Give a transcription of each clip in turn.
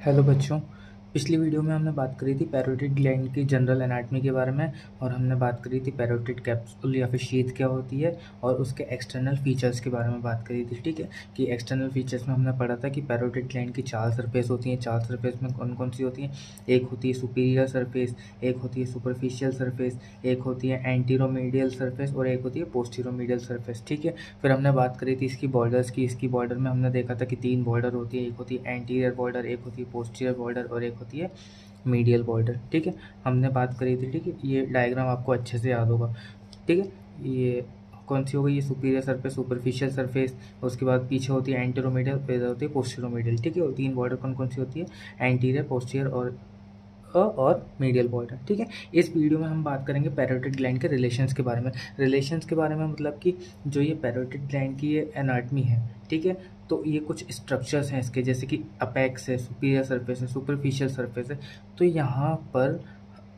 Hello बच्चों। पिछली video में हमने बात करी थी पैरोटिड ग्लैंड की जनरल एनाटॉमी के बारे में और हमने बात करी थी पैरोटिड कैप्सूल या फिर शीथ क्या होती है और उसके एक्सटर्नल फीचर्स के बारे में बात करी थी। ठीक है कि एक्सटर्नल फीचर्स में हमने पढ़ा था कि पैरोटिड ग्लैंड की 4 सरफेस होती हैं। 4 सरफेस में कौन कौन सी होती हैं? एक होती है सुपीरियर सरफेस, एक होती है सुपरफिशियल सरफेस, एक होती है एंटीरोमीडियल सरफेस और एक होती है पोस्टीरोमीडियल सरफेस। ठीक है, फिर हमने बात करी थी इसकी बॉर्डर्स की। इसकी बॉर्डर में हमने देखा था कि 3 बॉर्डर होती है, एक होती है एंटीरियर बॉर्डर, एक होती है पोस्टीरियर बॉर्डर और एक होती है मीडियल बॉर्डर। ठीक है, हमने बात करी थी। ठीक है, ये डायग्राम आपको अच्छे से याद होगा। ठीक है, ये कौन सी हो गई? ये सुपीरियर सरफेस, सुपरफिशियल सरफेस, उसके बाद पीछे होती है एंटीरोमीडियल, फिर होती है पोस्टीरोमीडियल। ठीक है, और 3 बॉर्डर कौन कौन सी होती है? एंटीरियर, पोस्टीरियर और मीडियल बॉर्डर। ठीक है, इस वीडियो में हम बात करेंगे पैरोटिड ग्लैंड के रिलेशंस के बारे में। रिलेशंस के बारे में मतलब कि जो ये पैरोटिड ग्लैंड की ये एनाटमी है, ठीक है, तो ये कुछ स्ट्रक्चर्स हैं इसके, जैसे कि अपेक्स है, सुपीरियर सरफेस है, सुपरफिशियल सरफेस है। तो यहाँ पर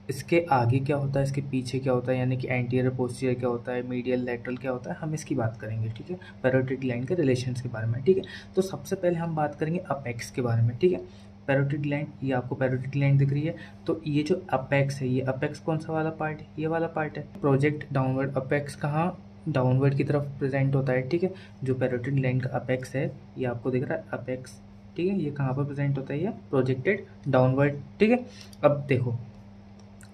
इसके आगे क्या होता है, इसके पीछे क्या होता है, यानी कि एंटीरियर पोस्टीरियर क्या होता है, मीडियल लैटरल क्या होता है, हम इसकी बात करेंगे। ठीक है, पैरोटिड ग्लैंड के रिलेशंस के बारे में। ठीक है, तो सबसे पहले हम बात करेंगे अपेक्स के बारे में। ठीक है, पैरोटिड ग्लैंड, ये आपको पैरोटिड ग्लैंड दिख रही है, तो ये जो अपेक्स है, ये अपेक्स कौन सा वाला पार्ट है? ये वाला पार्ट है। प्रोजेक्ट डाउनवर्ड, अपेक्स कहाँ? डाउनवर्ड की तरफ प्रेजेंट होता है। ठीक है, जो पैरोटिड ग्लैंड का अपेक्स है, ये आपको दिख रहा है अपेक्स। ठीक है, ये कहाँ पर प्रेजेंट होता है? ये प्रोजेक्टेड डाउनवर्ड। ठीक है, अब देखो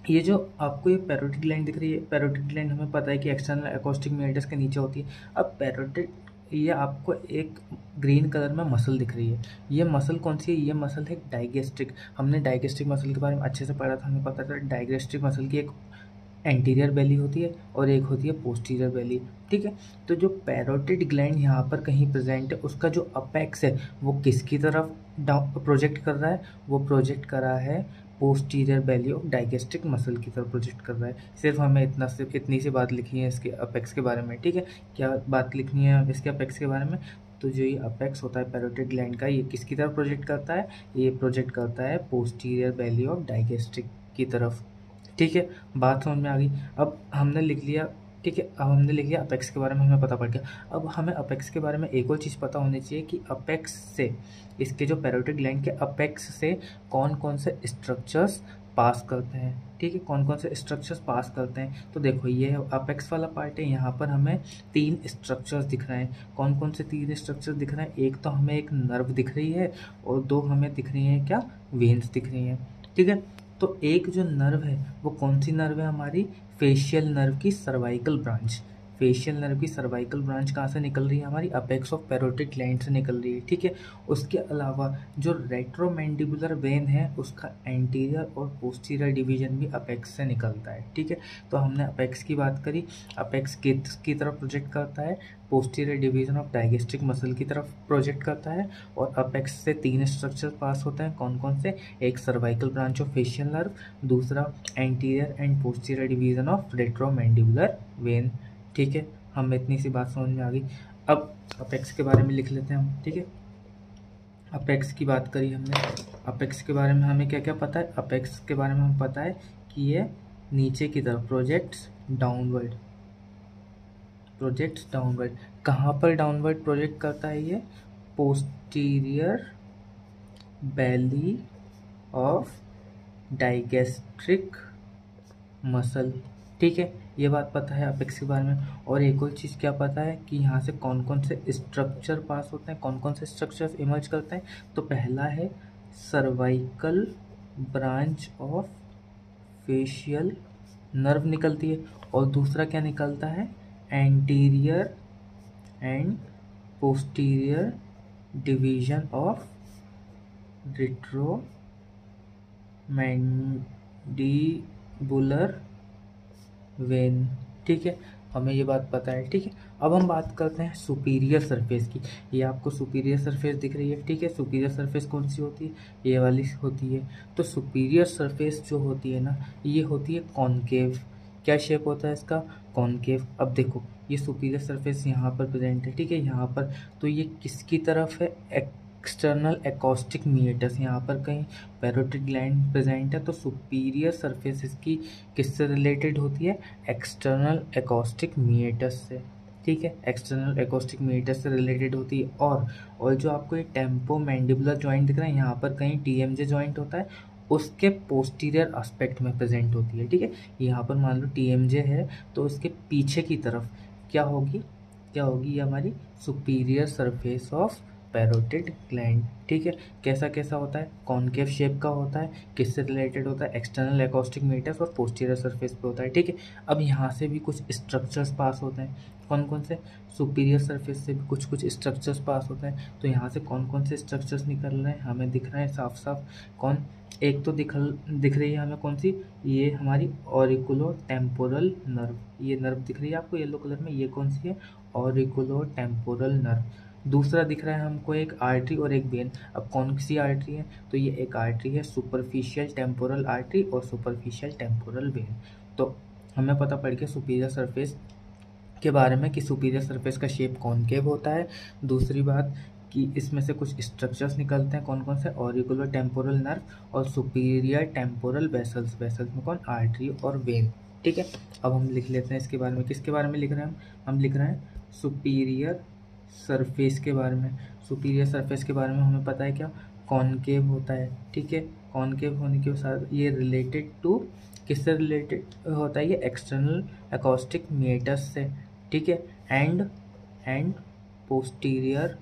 ये जो आपको ये पैरोटिड ग्लैंड दिख रही है, पैरोटिड ग्लैंड हमें पता है कि एक्सटर्नल एकॉस्टिक मीडियस के नीचे होती है। अब पैरोटिड, ये आपको एक ग्रीन कलर में मसल दिख रही है। ये मसल कौन सी है? ये मसल है डाइगेस्ट्रिक। हमने डाइगेस्ट्रिक मसल के बारे में अच्छे से पढ़ा था, हमें पता था डाइगेस्ट्रिक मसल की एक एंटीरियर बेली होती है और एक होती है पोस्टीरियर बेली। ठीक है, तो जो पैरोटिड ग्लैंड यहाँ पर कहीं प्रेजेंट है, उसका जो अपेक्स है वो किसकी तरफ प्रोजेक्ट कर रहा है? वो प्रोजेक्ट कर रहा है posterior belly of digastric muscle की तरफ प्रोजेक्ट कर रहा है। सिर्फ हमें सिर्फ इतनी सी बात लिखनी है इसके अपेक्स के बारे में। ठीक है, क्या बात लिखनी है इसके अपेक्स के बारे में? तो जो ये अपेक्स होता है पैरोटिड ग्लैंड का, ये किसकी तरफ प्रोजेक्ट करता है? ये प्रोजेक्ट करता है पोस्टीरियर बेली ऑफ डाइगेस्ट्रिक की तरफ। ठीक है, बात समझ में आ गई। अब हमने लिख लिया। ठीक है, अब हमने लिख लिया अपेक्स के बारे में, हमें पता पड़ गया। अब हमें अपेक्स के बारे में एक और चीज़ पता होनी चाहिए कि अपेक्स से, इसके जो पैरोटिड ग्लैंड के अपेक्स से कौन कौन से स्ट्रक्चर्स पास करते हैं। ठीक है, कौन कौन से स्ट्रक्चर्स पास करते हैं? तो देखो ये अपेक्स वाला पार्ट है, यहाँ पर हमें 3 स्ट्रक्चर्स दिख रहे हैं। कौन कौन से 3 स्ट्रक्चर दिख रहे हैं? एक तो हमें एक नर्व दिख रही है और 2 हमें दिख रही हैं क्या? वेन्स दिख रही हैं। ठीक है, तो एक जो नर्व है वो कौन सी नर्व है? हमारी फेशियल नर्व की सर्वाइकल ब्रांच। फेशियल नर्व की सर्वाइकल ब्रांच कहाँ से निकल रही है? हमारी अपेक्स ऑफ पैरोटिड ग्लैंड से निकल रही है। ठीक है, उसके अलावा जो रेट्रोमैंडिबुलर वेन है उसका एंटीरियर और पोस्टीरियर डिवीजन भी अपेक्स से निकलता है। ठीक है, तो हमने अपेक्स की बात करी। अपेक्स की तरफ प्रोजेक्ट करता है, posterior division of digastric muscle की तरफ प्रोजेक्ट करता है और अपेक्स से 3 स्ट्रक्चर पास होते हैं। कौन कौन से? एक cervical branch of facial nerve, दूसरा anterior and posterior division of retromandibular vein. ठीक है, हम इतनी सी बात समझ में आ गई। अब अपेक्स के बारे में लिख लेते हैं हम। ठीक है, अपेक्स की बात करी हमने। अपेक्स के बारे में हमें क्या क्या पता है? अपेक्स के बारे में हमें पता है कि ये नीचे की तरफ प्रोजेक्ट्स डाउनवर्ड, प्रोजेक्ट्स डाउनवर्ड। कहाँ पर डाउनवर्ड प्रोजेक्ट करता है ये? Posterior belly of digastric muscle. ठीक है, ये बात पता है अपेक्स के बारे में। और एक और चीज़ क्या पता है कि यहाँ से कौन कौन से स्ट्रक्चर पास होते हैं, कौन कौन से स्ट्रक्चर्स इमर्ज करते हैं? तो पहला है cervical branch of facial nerve निकलती है और दूसरा क्या निकलता है? Anterior and posterior division of retromandibular vein. ठीक है, हमें ये बात पता है। ठीक है, अब हम बात करते हैं सुपीरियर सरफेस की। ये आपको सुपीरियर सरफेस दिख रही है। ठीक है, सुपीरियर सरफेस कौन सी होती है? ये वाली होती है। तो सुपीरियर सरफेस जो होती है ना, ये होती है कॉनकेव। क्या शेप होता है इसका? कॉनकेव। अब देखो ये सुपीरियर सरफेस यहाँ पर प्रेजेंट है। ठीक है, यहाँ पर, तो ये किसकी तरफ है? External acoustic meatus. यहाँ पर कहीं पैरोटिड ग्लैंड प्रेजेंट है, तो सुपीरियर सरफेस इसकी किससे रिलेटेड होती है? एक्सटर्नल एकॉस्टिक मीएटस से। ठीक है, एक्सटर्नल एकॉस्टिक मीटर से रिलेटेड होती है। और जो आपको ये टेम्पो मैंडिबुलर जॉइंट दिख रहा है, यहाँ पर कहीं टीएमजे जॉइंट होता है, उसके पोस्टीरियर एस्पेक्ट में प्रेजेंट होती है। ठीक है, यहाँ पर मान लो टीएमजे है तो उसके पीछे की तरफ क्या होगी ये हमारी superior surface of parotid gland. ठीक है, कैसा कैसा होता है, कॉनकेव शेप का होता है, किससे रिलेटेड होता है, एक्सटर्नल एकॉस्टिक मीटर्स और पोस्टीरियर सरफेस पे होता है। ठीक है, अब यहाँ से भी कुछ स्ट्रक्चर्स पास होते हैं, कौन कौन से, सुपीरियर सरफेस से भी कुछ स्ट्रक्चर्स पास होते हैं। तो यहाँ से कौन कौन से स्ट्रक्चर्स निकल रहे हैं हमें दिख रहे हैं साफ साफ। कौन, एक तो दिख रही है हमें कौन सी, ये हमारी ऑरिकुलो टेम्पोरल नर्व, ये नर्व दिख रही है आपको येलो कलर में, ये कौन सी है, ऑरिकुलो टेम्पोरल नर्व। दूसरा दिख रहा है हमको एक आर्टरी और एक वेन। अब कौन सी आर्टरी है, तो ये एक आर्टरी है सुपरफिशियल टेम्पोरल आर्टरी और सुपरफिशियल टेम्पोरल वेन। तो हमें पता पड़ गया सुपीरियर सरफेस के बारे में कि सुपीरियर सरफेस का शेप कॉनकेव होता है। दूसरी बात कि इसमें से कुछ स्ट्रक्चर्स निकलते हैं, कौन कौन से, ऑरिकुलो टेम्पोरल नर्व और सुपीरियर टेम्पोरल वेसल्स में कौन, आर्टरी और वेन। ठीक है, अब हम लिख लेते हैं इसके बारे में, किसके बारे में लिख रहे हैं हम लिख रहे हैं सुपीरियर सरफेस के बारे में। सुपीरियर सरफेस के बारे में हमें पता है क्या, कॉनकेव होता है। ठीक है, कॉनकेव होने के साथ ये रिलेटेड टू, किससे रिलेटेड होता है, ये एक्सटर्नल एकॉस्टिक मीटर्स से। ठीक है, and posterior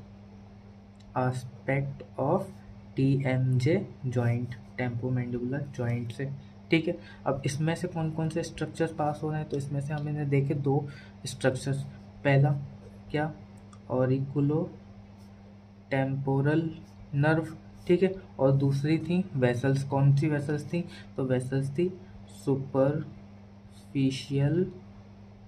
aspect of TMJ joint, temporomandibular joint से। ठीक है, अब इसमें से कौन कौन से स्ट्रक्चर्स पास हो रहे हैं, तो इसमें से हमने देखे दो स्ट्रक्चर्स। पहला क्या, ऑरिकुलो टेम्पोरल नर्व। ठीक है, और दूसरी थी वेसल्स, कौन सी वेसल्स थी, तो वेसल्स थी सुपरफिशियल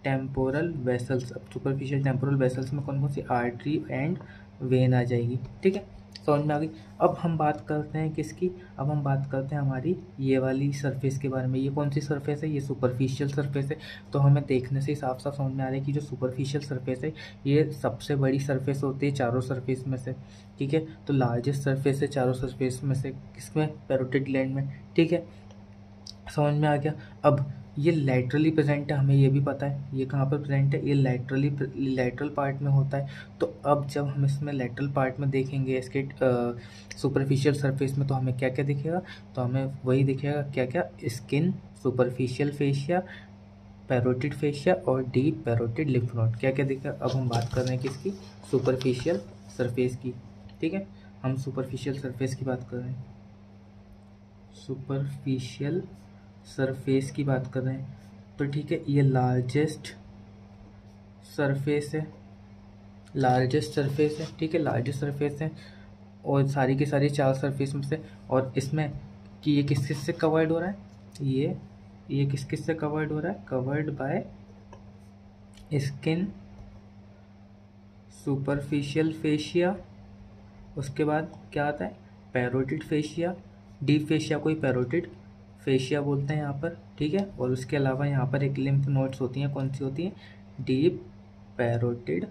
टेम्पोरल वेसल्स। अब सुपरफिशियल टेम्पोरल वेसल्स में कौन कौन सी, आर्टरी एंड वेन आ जाएगी। ठीक है, समझ में आ गई। अब हम बात करते हैं किसकी, अब हम बात करते हैं हमारी ये वाली सरफेस के बारे में। ये कौन सी सरफेस है, ये सुपरफिशियल सरफेस है। तो हमें देखने से ही साफ साफ समझ में आ रहा है कि जो सुपरफिशियल सरफेस है ये सबसे बड़ी सरफेस होती है चारों सरफेस में से। ठीक है, तो लार्जेस्ट सरफेस है चारों सरफेस में से, किसमें, पैरोटिड ग्लैंड में। ठीक है, समझ में आ गया। अब ये लैटरली प्रेजेंट है, हमें ये भी पता है ये कहाँ पर प्रेजेंट है, ये लैटरल पार्ट में होता है। तो अब जब हम इसमें लैटरल पार्ट में देखेंगे इसके सुपरफिशियल सरफेस में, तो हमें क्या क्या दिखेगा, तो हमें वही दिखेगा क्या क्या, skin, superficial fascia, parotid fascia और डीप पैरोटिड लिम्फ नोड, क्या क्या दिखेगा। अब हम बात कर रहे हैं किसकी, सुपरफिशियल सरफेस की। ठीक है, हम सुपरफिशियल सरफेस की बात कर रहे हैं, सुपरफिशियल सरफेस की बात कर रहे हैं। तो ठीक है, ये लार्जेस्ट सरफेस है, ठीक है, लार्जेस्ट सरफेस है और सारी की सारी चार सरफेस में से। और इसमें कि ये किस किस से कवर्ड हो रहा है, ये किस किस से कवर्ड हो रहा है, covered by skin, superficial fascia, उसके बाद क्या आता है, पैरोटिड फेशिया, डीप फेशिया को ही पैरोटिड फेशिया बोलते हैं यहाँ पर। ठीक है, और उसके अलावा यहाँ पर एक लिम्फ नोड्स होती हैं, कौन सी होती हैं, डीप पैरोटिड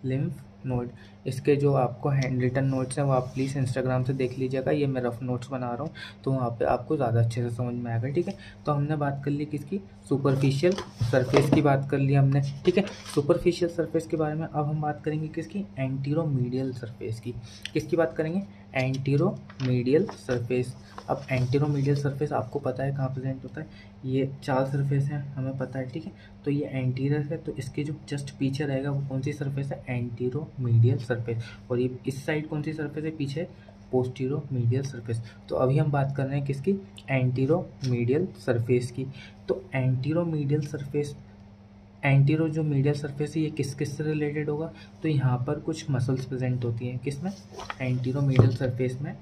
लिम्फ नोड। इसके जो आपको हैंड रिटन नोट्स हैं वो आप प्लीज़ इंस्टाग्राम से देख लीजिएगा, ये मैं रफ नोट्स बना रहा हूँ तो वहाँ पे आपको ज़्यादा अच्छे से समझ में आएगा। ठीक है, तो हमने बात कर ली किसकी, सुपरफिशियल सरफेस की बात कर ली हमने। ठीक है, सुपरफिशियल सरफेस के बारे में अब हम बात करेंगे किसकी, एंटीरोमीडियल सरफेस की। किसकी बात करेंगे, एंटीरोमीडियल सरफेस। अब एंटीरोमीडियल सरफेस आपको पता है कहाँ प्रेजेंट होता है, ये चार सरफेस हैं हमें पता है। ठीक है, तो ये एंटीरियर है, तो इसके जो जस्ट पीछे रहेगा वो कौन सी सरफेस है, एंटीरोमीडियल सरफेस। और ये इस साइड कौन सी सरफेस है, पीछे पोस्टीरोमीडियल सरफेस। तो अभी हम बात कर रहे हैं किसकी, एंटीरोमीडियल सरफेस की। तो एंटीरोमीडियल सरफेस, एंटीरो जो मीडियल सरफेस है ये किस किस से रिलेटेड होगा, तो यहाँ पर कुछ मसल्स प्रेजेंट होती हैं, किसमें, एंटीरोमीडियल सरफेस में,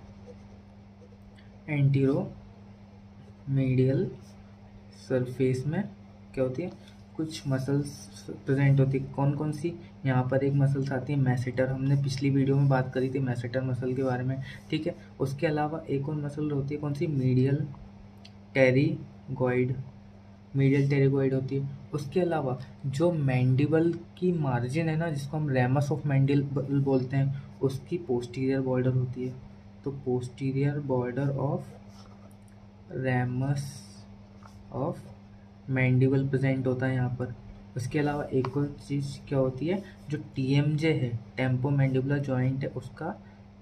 एंटीरोमीडियल सरफेस में क्या होती है, कुछ मसल्स प्रेजेंट होती है। कौन कौन सी, यहाँ पर एक मसल्स आती है मैसेटर, हमने पिछली वीडियो में बात करी थी मैसेटर मसल के बारे में। ठीक है, उसके अलावा एक और मसल होती है, कौन सी, मीडियल टेरिगॉइड, होती है। उसके अलावा जो मैंडिबल की मार्जिन है ना, जिसको हम रैमस ऑफ मैंडिबल बोलते हैं, उसकी पोस्टीरियर बॉर्डर होती है। तो posterior border of ramus of mandible present होता है यहाँ पर। उसके अलावा एक और चीज़ क्या होती है, जो TMJ है, टेम्पो मैंडिबुलर जॉइंट है, उसका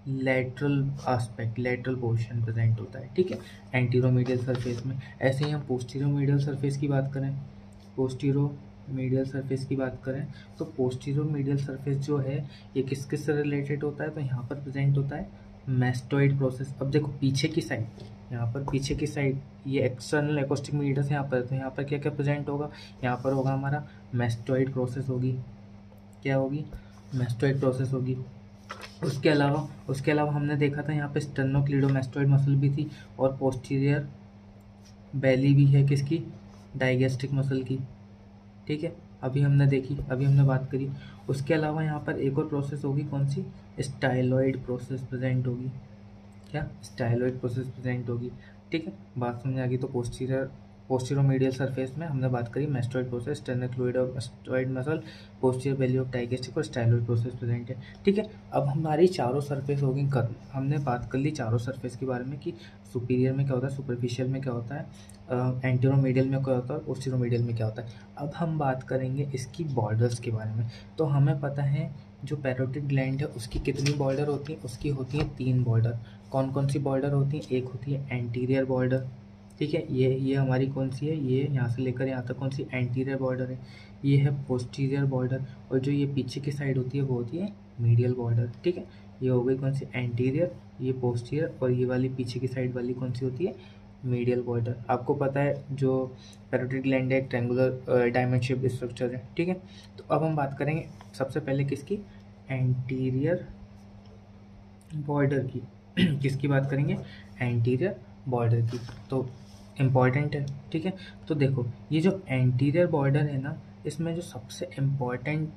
lateral aspect, lateral portion present होता है, ठीक है, एंटीरोमीडियल सरफेस में। ऐसे ही हम पोस्टीरियोमीडियल सरफेस की बात करें, पोस्टीरियोमीडियल सरफेस की बात करें तो पोस्टीरियोमीडियल सरफेस जो है ये किस किस से रिलेटेड होता है, तो यहाँ पर प्रेजेंट होता है मैस्टोइड प्रोसेस। अब देखो पीछे की साइड, यहाँ पर पीछे की साइड ये एक्सटर्नल एकोस्टिक मीडियस यहाँ पर, तो यहाँ पर क्या क्या प्रेजेंट होगा, यहाँ पर होगा हमारा मैस्टोइड प्रोसेस होगी, क्या होगी, मैस्टोइड प्रोसेस होगी। उसके अलावा हमने देखा था यहाँ पे स्टर्नोक्लीडोमास्टोइड मसल भी थी और पोस्टीरियर बैली भी है किसकी, डाइगेस्ट्रिक मसल की, ठीक है, अभी हमने बात करी। उसके अलावा यहाँ पर एक और प्रोसेस होगी, कौन सी, स्टाइलॉइड प्रोसेस प्रेजेंट होगी, क्या, स्टाइलॉइड प्रोसेस प्रेजेंट होगी, ठीक है, बात समझ आ गई। तो पोस्टीरियोमीडियल सरफेस में हमने बात करी mastoid process, sternocleidomastoid muscle, posterior belly of digastric और स्टाइलॉइड प्रोसेस प्रेजेंट है, ठीक है। अब हमारी चारों सरफेस होगी कर्व, हमने बात कर ली चारों सरफेस के बारे में कि सुपीरियर में क्या होता है, सुपरफिशियल में क्या होता है, एंटेरोमीडियल में क्या होता है, पोस्टीरियोमीडियल में क्या होता है। अब हम बात करेंगे इसकी बॉर्डर्स के बारे में। तो हमें पता है जो पैरोटिड ग्लैंड है उसकी कितनी बॉर्डर होती है, उसकी होती है 3 बॉर्डर। कौन कौन सी बॉर्डर होती है, एक होती है एंटीरियर बॉर्डर, ठीक है, ये हमारी कौन सी है, ये यहाँ से लेकर यहाँ तक कौन सी एंटीरियर बॉर्डर है, ये है पोस्टीरियर बॉर्डर, और जो ये पीछे की साइड होती है वो होती है मीडियल बॉर्डर, ठीक है। ये हो गई कौन सी एंटीरियर, ये पोस्टीरियर, और ये वाली पीछे की साइड वाली कौन सी होती है, मीडियल बॉर्डर। आपको पता है जो पैरोटिड ग्लैंड है एक ट्रायंगुलर डायमंड शेप स्ट्रक्चर है, ठीक है। तो अब हम बात करेंगे सबसे पहले किसकी, एंटीरियर बॉर्डर की किसकी बात करेंगे, एंटीरियर बॉर्डर की, तो इम्पॉर्टेंट है, ठीक है। तो देखो ये जो एंटीरियर बॉर्डर है ना, इसमें जो सबसे इम्पॉर्टेंट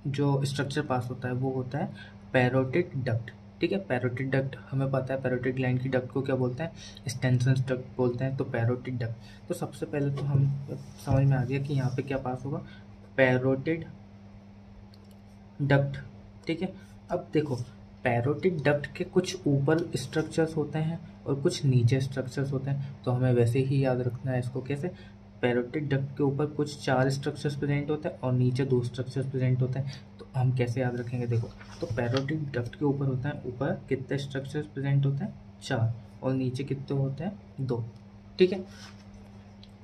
जो स्ट्रक्चर पास होता है वो होता है पैरोटिड डक्ट, ठीक है। पैरोटिड डक्ट हमें पता है, पैरोटिड ग्लैंड की डक्ट को क्या बोलते हैं, स्टेंसन डक्ट बोलते हैं, तो पैरोटिड डक्ट। तो सबसे पहले तो हम समझ में आ गया कि यहाँ पे क्या पास होगा, पैरोटिड डक्ट, ठीक है। अब देखो पैरोटिड डक्ट के कुछ ऊपर स्ट्रक्चर्स होते हैं और कुछ नीचे स्ट्रक्चर्स होते हैं, तो हमें वैसे ही याद रखना है इसको, कैसे, पैरोटिड डक्ट के ऊपर कुछ 4 स्ट्रक्चर्स प्रेजेंट होते हैं और नीचे 2 स्ट्रक्चर्स प्रेजेंट होते हैं। तो हम कैसे याद रखेंगे, देखो, तो पैरोटिड डक्ट के ऊपर होता है, ऊपर कितने स्ट्रक्चर्स प्रेजेंट होते हैं, 4, और नीचे कितने होते हैं, 2, ठीक है।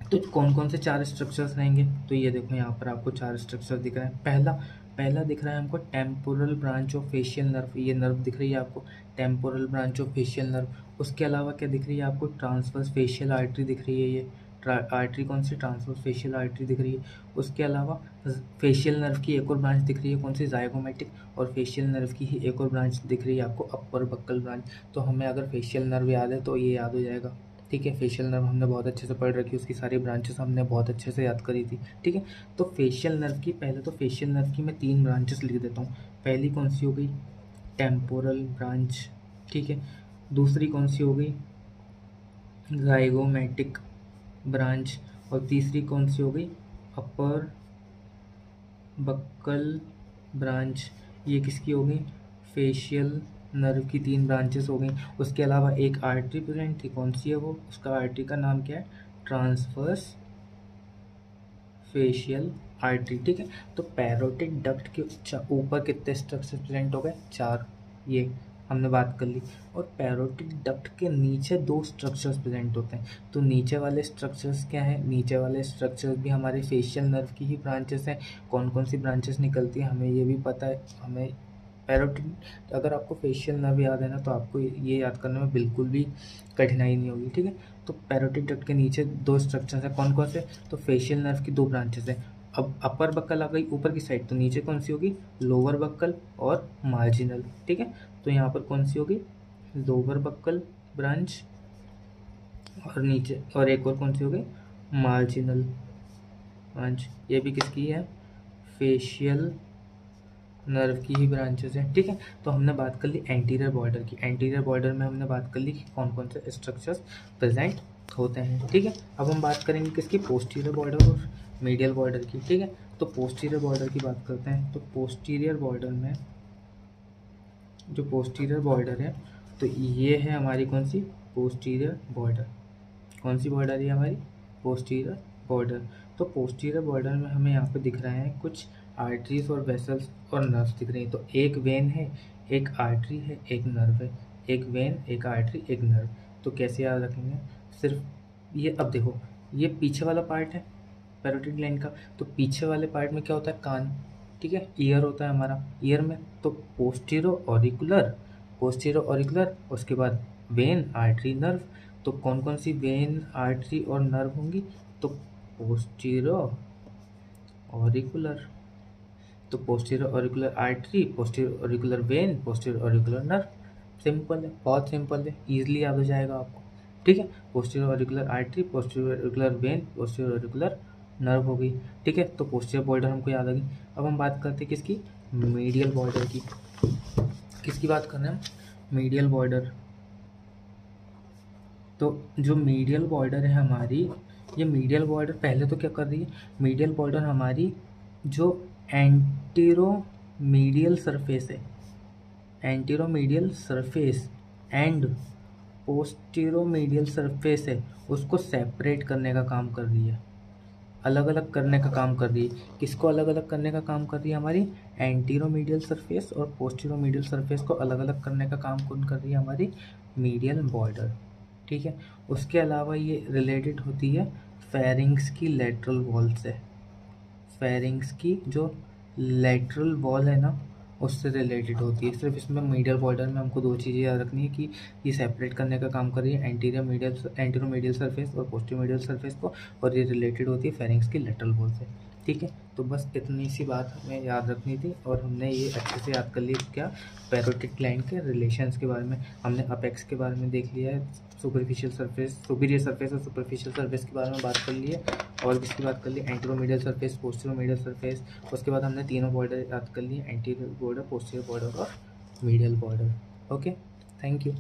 तो कौन कौन से 4 स्ट्रक्चर्स रहेंगे, तो ये देखो यहाँ पर आपको 4 स्ट्रक्चर दिख रहे हैं। पहला दिख रहा है हमको temporal branch of facial nerve, ये नर्व दिख रही है आपको, temporal branch of facial nerve. उसके अलावा क्या दिख रही है आपको, ट्रांसवर्स फेशियल आर्टरी दिख रही है, ये आर्टरी कौन सी, ट्रांसवर्स फेशियल आर्टरी दिख रही है। उसके अलावा फेशियल नर्व की एक और ब्रांच दिख रही है, कौन सी, जाइगोमेटिक, और फेशियल नर्व की ही एक और ब्रांच दिख रही है आपको, अपर बक्कल ब्रांच। तो हमें अगर फेशियल नर्व याद है तो ये याद हो जाएगा, ठीक है। फेशियल नर्व हमने बहुत अच्छे से पढ़ रखी, उसकी सारी ब्रांचेस हमने बहुत अच्छे से याद करी थी, ठीक है। तो फेशियल नर्व की, पहले तो फेशियल नर्व की मैं 3 ब्रांचेस लिख देता हूँ। पहली कौन सी हो गई, टेम्पोरल ब्रांच, ठीक है। दूसरी कौन सी हो गई, जाइगोमेटिक ब्रांच, और तीसरी कौन सी हो गई, अपर बक्कल ब्रांच। ये किसकी हो गई, फेशियल नर्व की 3 ब्रांचेस हो गई। उसके अलावा एक आर्टरी प्रेजेंट थी, कौन सी है वो, उसका आर्टरी का नाम क्या है, ट्रांसवर्स फेशियल आर्टरी, ठीक है। तो पैरोटिड डक्ट के ऊपर कितने स्ट्रक्चर प्रेजेंट हो गए, 4, ये हमने बात कर ली। और पैरोटिड डक्ट के नीचे 2 स्ट्रक्चर्स प्रेजेंट होते हैं। तो नीचे वाले स्ट्रक्चर्स क्या हैं, नीचे वाले स्ट्रक्चर्स भी हमारे फेशियल नर्व की ही ब्रांचेस हैं। कौन कौन सी ब्रांचेस निकलती हैं हमें ये भी पता है, हमें पैरोटिड, अगर आपको फेशियल नर्व याद है ना तो आपको ये याद करने में बिल्कुल भी कठिनाई नहीं होगी, ठीक है। तो पैरोटिड डक्ट के नीचे 2 स्ट्रक्चर्स हैं, कौन कौन से, तो फेशियल नर्व की 2 ब्रांचेस हैं। अब अपर बक्कल आ गई ऊपर की साइड, तो नीचे कौन सी होगी, लोअर बक्कल और मार्जिनल, ठीक है। तो यहाँ पर कौन सी होगी, लोअर बक्कल ब्रांच, और नीचे और एक और कौन सी होगी, मार्जिनल ब्रांच। ये भी किसकी है, फेशियल नर्व की ही ब्रांचेस हैं, ठीक है। तो हमने बात कर ली एंटीरियर बॉर्डर की, एंटीरियर बॉर्डर में हमने बात कर ली कि कौन कौन से स्ट्रक्चर्स प्रेजेंट होते हैं, ठीक है। अब हम बात करेंगे किसकी, पोस्टीरियर बॉर्डर और मीडियल बॉर्डर की, ठीक है। तो पोस्टीरियर बॉर्डर की बात करते हैं। तो पोस्टीरियर बॉर्डर में जो पोस्टीरियर बॉर्डर है, तो ये है हमारी कौन सी, पोस्टीरियर बॉर्डर। कौन सी बॉर्डर है हमारी, पोस्टीरियर बॉर्डर। तो पोस्टीरियर बॉर्डर में हमें यहाँ पे दिख रहे हैं कुछ आर्टरीज और वेसल्स और नर्व्स दिख रही हैं। तो एक वेन है, एक आर्टरी है, एक नर्व है, एक वेन, एक आर्टरी, एक नर्व। तो कैसे याद रखेंगे? सिर्फ ये, अब देखो ये पीछे वाला पार्ट है पैरोटिड ग्लैंड का, तो पीछे वाले पार्ट में क्या होता है? कान, ठीक है, ईयर होता है हमारा, ईयर में तो पोस्टीरो ऑरिकुलर, उसके बाद वेन, आर्टरी, नर्व। तो कौन कौन सी वेन, आर्टरी और नर्व होंगी? तो पोस्टीरो ऑरिकुलर, तो posterior auricular artery, posterior auricular when, posterior auricular nerve. Simple है, बहुत सिंपल है, ईजिली याद हो जाएगा आपको, ठीक है। Posterior auricular artery, posterior auricular when, posterior auricular nerve हो गई, ठीक है। तो पोस्टीरियर बॉर्डर हमको याद आ गई। अब हम बात करते हैं किसकी? मीडियल बॉर्डर की। किसकी बात कर रहे हैं हम? Medial border. तो जो मीडियल बॉर्डर है हमारी, ये मीडियल बॉर्डर पहले तो क्या कर रही है? मीडियल बॉर्डर हमारी जो एंटीरोमीडियल सरफेस है, एंटीरोमीडियल सरफेस एंड पोस्टीरोमीडियल सरफेस है, उसको सेपरेट करने का काम कर रही है, अलग अलग करने का काम कर रही है। किसको अलग अलग करने का काम कर रही है? हमारी एंटीरोमीडियल सरफेस और पोस्टीरोमीडियल सरफेस को अलग अलग करने का काम कौन कर रही है? हमारी मीडियल बॉर्डर, ठीक है। उसके अलावा ये रिलेटेड होती है फेरिंग्स की लेटरल वॉल से। फेरिंग्स की जो लेटरल वॉल है ना, उससे रिलेटेड होती है। सिर्फ इसमें मीडियल बॉर्डर में हमको दो चीज़ें याद रखनी है कि ये सेपरेट करने का काम कर रही है एंटीरोमीडियल सरफेस और पोस्टीरोमीडियल सरफेस को, और ये रिलेटेड होती है फेरिंग्स की लेटरल वॉल से, ठीक है। तो बस इतनी सी बात हमें याद रखनी थी और हमने ये अच्छे से याद कर लिया। क्या? पैरोटिड ग्लैंड के रिलेशंस के बारे में हमने अपेक्स के बारे में देख लिया है, सुपरफिशियल सरफेस, सुपीरियर सरफेस और सुपरफिशियल सरफेस के बारे में बात कर ली है, और किसकी बात कर ली? एंटीरोमीडियल सरफेस, पोस्टीरोमीडियल सरफेस। उसके बाद हमने तीनों बॉर्डर याद कर लिए, एंटीरियर बॉर्डर, पोस्टीरियर बॉर्डर और medial border. Okay, thank you.